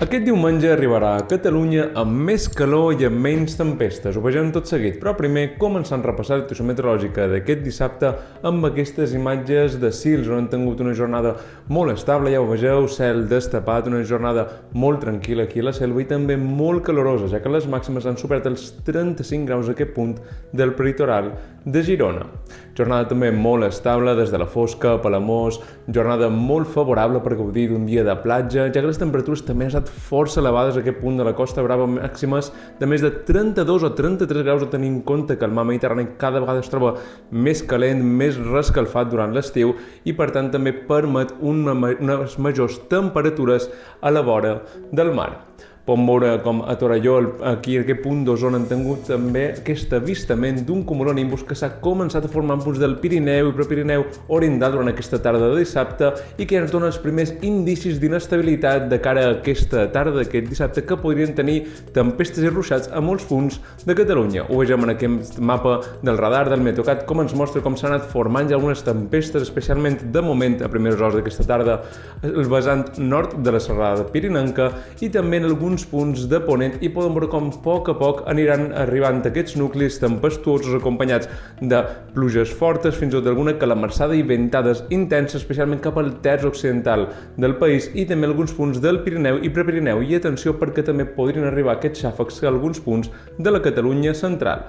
Aquest diumenge arribarà a Catalunya amb més calor i amb menys tempestes. Ho vegem tot seguit, però primer començant a repassar la situació meteorològica d'aquest dissabte amb aquestes imatges de Sils, on han tingut una jornada molt estable, ja ho vegeu, cel destapat, una jornada molt tranquil·la aquí a la Selva i també molt calorosa, ja que les màximes han superat els 35 graus a aquest punt del prelitoral de Girona. Jornada també molt estable des de la Fosca a Palamós, jornada molt favorable per gaudir d'un dia de platja, ja que les temperatures també han estat força elevades a aquest punt de la Costa Brava, màximes de més de 32 o 33 graus, a tenir en compte que el mar Mediterrani cada vegada es troba més calent, més rescalfat durant l'estiu i per tant també permet unes majors temperatures a la vora del mar. Podem veure com a Torelló, aquí a aquest punt d'Osona, han tingut també aquest avistament d'un cumulonimbus que s'ha començat a formar en punts del Pirineu i Prepirineu oriental durant aquesta tarda de dissabte i que ens dona els primers indicis d'inestabilitat de cara a aquesta tarda d'aquest dissabte, que podrien tenir tempestes i ruixats a molts punts de Catalunya. Ho vegem en aquest mapa del radar del Meteocat, com ens mostra com s'han anat formant ja algunes tempestes, especialment de moment a primeres hores d'aquesta tarda el vessant nord de la serrada pirinenca i també en alguns punts de ponent, i podem veure com a poc aniran arribant aquests nuclis tempestuosos acompanyats de pluges fortes, fins i tot alguna calamarsada i ventades intenses, especialment cap al terç occidental del país i també alguns punts del Pirineu i Prepirineu. I atenció, perquè també podrien arribar aquests xàfecs a alguns punts de la Catalunya central.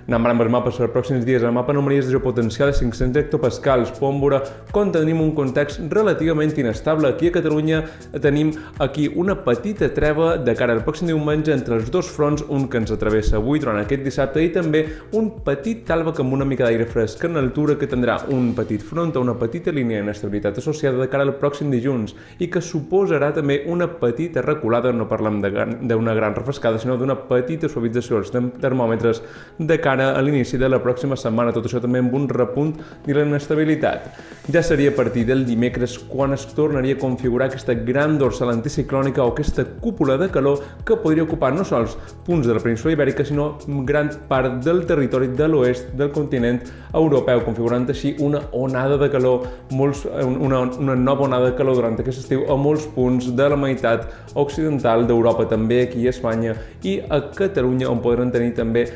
Anant amb els mapes per als pròxims dies, el mapa anomalies de geopotencial de 500 hectopascals. Podem veure com tenim un context relativament inestable. Aquí a Catalunya tenim aquí una petita treva de cara al pròxim diumenge entre els dos fronts, un que ens travessa avui durant aquest dissabte i també un petit tàlvec amb una mica d'aire fresc en altura que tindrà un petit front o una petita línia d'inestabilitat associada de cara al pròxim dilluns i que suposarà també una petita reculada, no parlem d'una gran refrescada, sinó d'una petita suavització als termòmetres de cara a l'inici de la pròxima setmana, tot això també amb un repunt de l'inestabilitat. Ja seria a partir del dimecres quan es tornaria a configurar aquesta gran dorsal anticiclònica o aquesta cúpula de calor que podria ocupar no sols punts de la península Ibèrica, sinó gran part del territori de l'oest del continent europeu, configurant així una onada de calor, una nova onada de calor durant aquest estiu a molts punts de la meitat occidental d'Europa, també aquí a Espanya i a Catalunya, on podran tenir també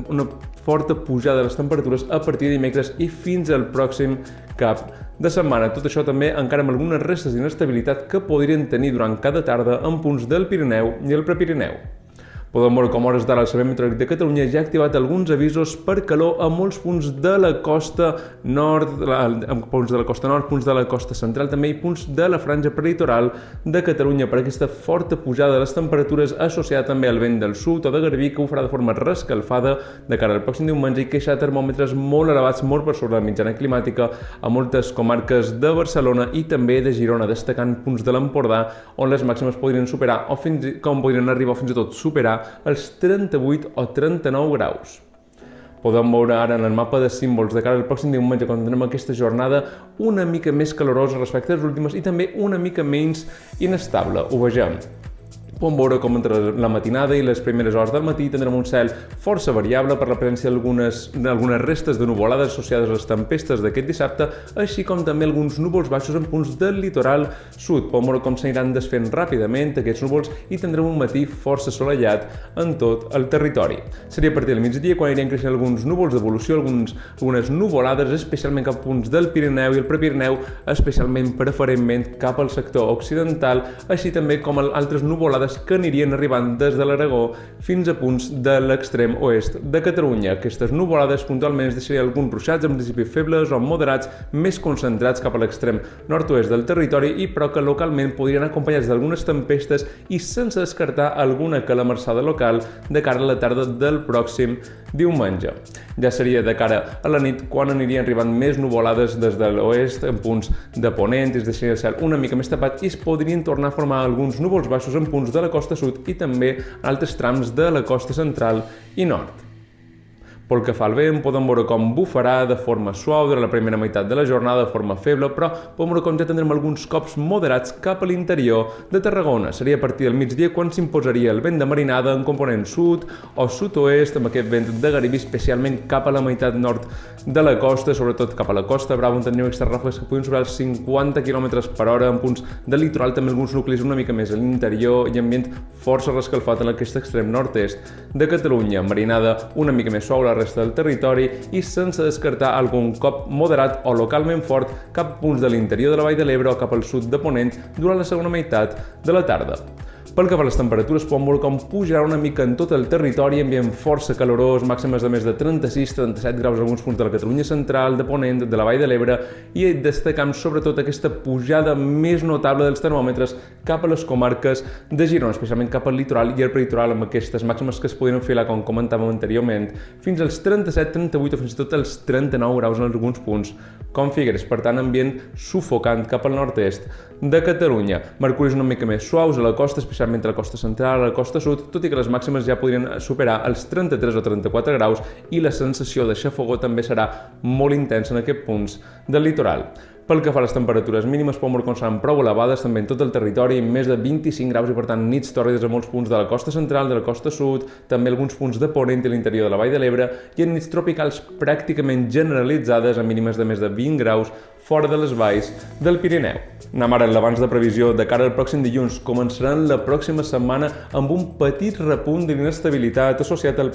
una forta pujada de les temperatures a partir de dimecres i fins al pròxim cap de setmana. Tot això també encara amb algunes restes d'inestabilitat que podrien tenir durant cada tarda en punts del Pirineu i el Prepirineu. Podem veure com a hores d'ara el Servei Meteorològic de Catalunya ja ha activat alguns avisos per calor a molts punts de la costa nord, punts de la costa central també i punts de la franja prelitoral de Catalunya per aquesta forta pujada de les temperatures associada també al vent del sud o de Garbí, que ho farà de forma rescalfada de cara al pròxim diumenge i que deixarà termòmetres molt elevats, molt per sobre la mitjana climàtica a moltes comarques de Barcelona i també de Girona, destacant punts de l'Empordà on les màximes podrien superar podrien arribar fins i tot superar els 38 o 39 graus. Podem veure ara en el mapa de símbols de cara al pròxim diumenge, quan tindrem aquesta jornada una mica més calorosa respecte a les últimes i també una mica menys inestable. Ho vegem. Podem veure com entre la matinada i les primeres hores del matí tindrem un cel força variable per la presència d'algunes restes de nuvolades associades a les tempestes d'aquest dissabte, així com també alguns núvols baixos en punts del litoral sud. Podem veure com s'aniran desfent ràpidament aquests núvols i tindrem un matí força assolellat en tot el territori. Seria a partir del migdia quan anirien creixent alguns núvols d'evolució, algunes nuvolades, especialment cap a punts del Pirineu i el Prepirineu, especialment preferentment cap al sector occidental, així també com altres nuvolades que anirien arribant des de l'Aragó fins a punts de l'extrem oest de Catalunya. Aquestes nuvolades puntualment es deixarien alguns ruixats en principi febles o moderats, més concentrats cap a l'extrem nord-oest del territori i però que localment podrien acompanyats d'algunes tempestes i sense descartar alguna calamarsada local de cara a la tarda del pròxim diumenge. Ja seria de cara a la nit quan anirien arribant més nuvolades des de l'oest en punts de ponent, es deixaria el cel una mica més tapat i es podrien tornar a formar alguns núvols baixos en punts de la costa sud i també altres trams de la costa central i nord. Pel que fa al vent, podem veure com bufarà de forma suau durant la primera meitat de la jornada, de forma feble, però podem veure com ja tindrem alguns cops moderats cap a l'interior de Tarragona. Seria a partir del migdia quan s'imposaria el vent de marinada en component sud o sud-oest, amb aquest vent de garibi, especialment cap a la meitat nord de la costa, sobretot cap a la Costa Brava, on teniu aquestes ràfegues que puguin superar els 50 km per hora en punts del litoral, també alguns nuclis una mica més a l'interior i ambient força rescalfat en aquest extrem nord-est de Catalunya. Marinada una mica més suau a la resta del territori i sense descartar algun cop moderat o localment fort cap a punts de l'interior de la Vall de l'Ebre o cap al sud de Ponent durant la segona meitat de la tarda. Pel que fa a les temperatures, podem veure com pujarà una mica en tot el territori, ambient força calorós, màximes de més de 36-37 graus en alguns punts de la Catalunya central, de Ponent, de la Vall de l'Ebre, i destacam sobretot aquesta pujada més notable dels termòmetres cap a les comarques de Girona, especialment cap al litoral i al prelitoral, amb aquestes màximes que es podien enfilar, com comentàvem anteriorment, fins als 37, 38 o fins i tot als 39 graus en alguns punts, com Figueres. Per tant, ambient sufocant cap al nord-est de Catalunya. Mercuris una mica més suaus a la costa, especialment a la costa central, a la costa sud, tot i que les màximes ja podrien superar els 33 o 34 graus i la sensació de xafogor també serà molt intensa en aquests punts del litoral. Pel que fa a les temperatures mínimes, podem veure com seran prou elevades també en tot el territori, més de 25 graus i per tant nits tòrrides a molts punts de la costa central, de la costa sud, també alguns punts de Ponent i l'interior de la Vall de l'Ebre i en nits tropicals pràcticament generalitzades a mínimes de més de 20 graus fora de les valls del Pirineu. Anem ara a l'abans de previsió de cara al pròxim dilluns. Començaran la pròxima setmana amb un petit repunt d'inestabilitat associat al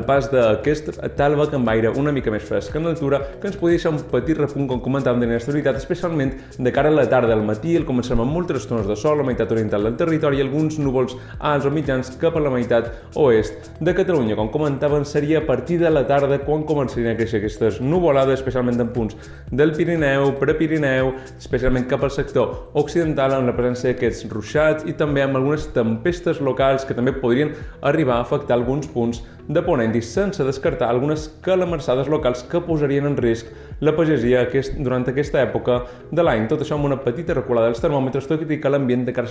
pas d'aquest talva canvaire una mica més fresc en altura, que ens podria deixar un petit repunt, com comentàvem, d'inestabilitat, especialment de cara a la tarda. Al matí el començarem amb moltes estones de sol a la meitat oriental del territori i alguns núvols alts o mitjans cap a la meitat oest de Catalunya. Com comentaven, seria a partir de la tarda quan començarien a créixer aquestes nuvolades, especialment en punts del Pirineu, Prepirineu, especialment cap al sector occidental, amb la presència d'aquests ruixats i també amb algunes tempestes locals que també podrien arribar a afectar alguns punts de Ponent i sense descartar algunes calamarsades locals que posarien en risc la pagesia durant aquesta època de l'any. Tot això amb una petita reculada dels termòmetres, tot i que l'ambient de cara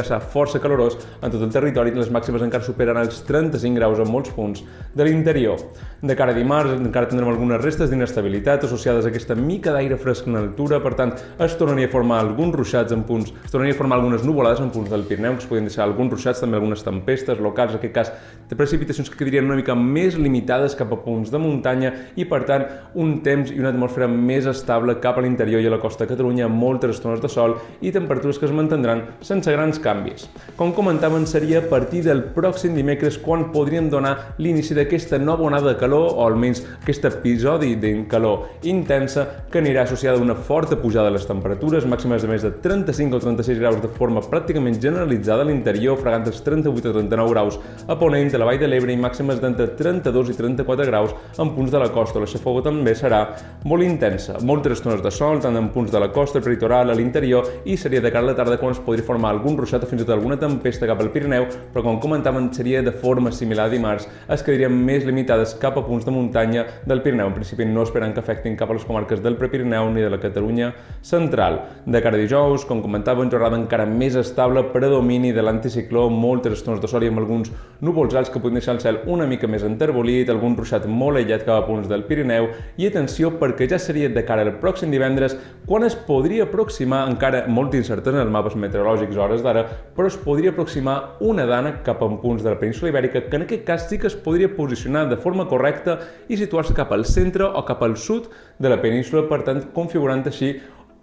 serà força calorós en tot el territori i les màximes encara superaran els 35 graus en molts punts de l'interior. De cara a dimarts encara tindrem algunes restes d'inestabilitat associades a aquesta mica d'aire fresc en altura, per tant es tornaria a formar alguns ruixats en punts, es tornaria a formar algunes nuvolades en punts del Pirineu, que es podien deixar alguns ruixats, també algunes tempestes locals, en aquest cas de precipitacions que quedarien una mica més limitades cap a punts de muntanya i per tant un temps i una atmosfera més estable cap a l'interior i a la costa de Catalunya, amb moltes estones de sol i temperatures que es mantindran sense grans canvis. Com comentaven, seria a partir del pròxim dimecres quan podríem donar l'inici d'aquesta nova onada de calor, o almenys aquest episodi de calor intensa que anirà associada a una forta pujada de les temperatures, màximes de més de 35 o 36 graus de forma pràcticament generalitzada a l'interior, fregant els 38 o 39 graus a Ponent, a la Vall de l'Ebre i màximes d'entre 32 i 34 graus en punts de la costa. La xafogor també serà molt intensa, moltes estones de sol, tant en punts de la costa, el prelitoral, a l'interior, i seria de cara a la tarda quan es podria formar algun ruixat o fins i tot alguna tempesta cap al Pirineu, però com comentaven seria de forma similar a dimarts, es quedarien més limitades cap a punts de muntanya del Pirineu, en principi no esperant que afectin cap a les comarques del Prepirineu ni de la Catalunya central. De cara a dijous, com comentaven, jornada encara més estable, predomini de l'anticicló, moltes estones de sol i amb alguns núvols alts que podrien deixar el cel una mica més enterbolit, algun ruixat molt aïllat cap a punts del Pirineu, i atenció perquè ja seria de cara al pròxim divendres quan es podria aproximar, encara molt incertes en els mapes meteorològics a hores d'ara, però es podria aproximar una dana cap a punts de la península Ibèrica, que en aquest cas sí que es podria posicionar de forma correcta i situar-se cap al centre o cap al sud de la península, per tant configurant així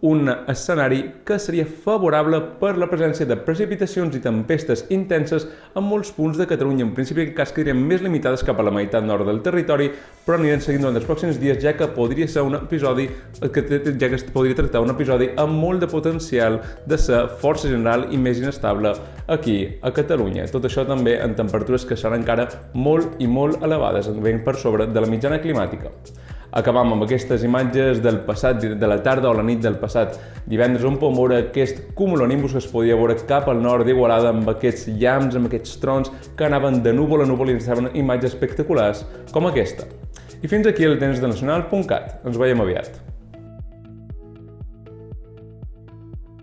un escenari que seria favorable per la presència de precipitacions i tempestes intenses en molts punts de Catalunya. En principi, en cas quedarien més limitades cap a la meitat nord del territori, però aniran seguint durant els pròxims dies, ja que podria ser un episodi ja que es podria tractar un episodi amb molt de potencial de ser força general i més inestable aquí a Catalunya. Tot això també en temperatures que seran encara molt i molt elevades, ben per sobre de la mitjana climàtica. Acabam amb aquestes imatges del passat, de la tarda o la nit del passat divendres, on podem veure aquest cumulonimbus que es podia veure cap al nord d'Igualada amb aquests llamps, amb aquests trons que anaven de núvol a núvol i ens estaven imatges espectaculars com aquesta. I fins aquí el temps de nacional.cat. Ens veiem aviat.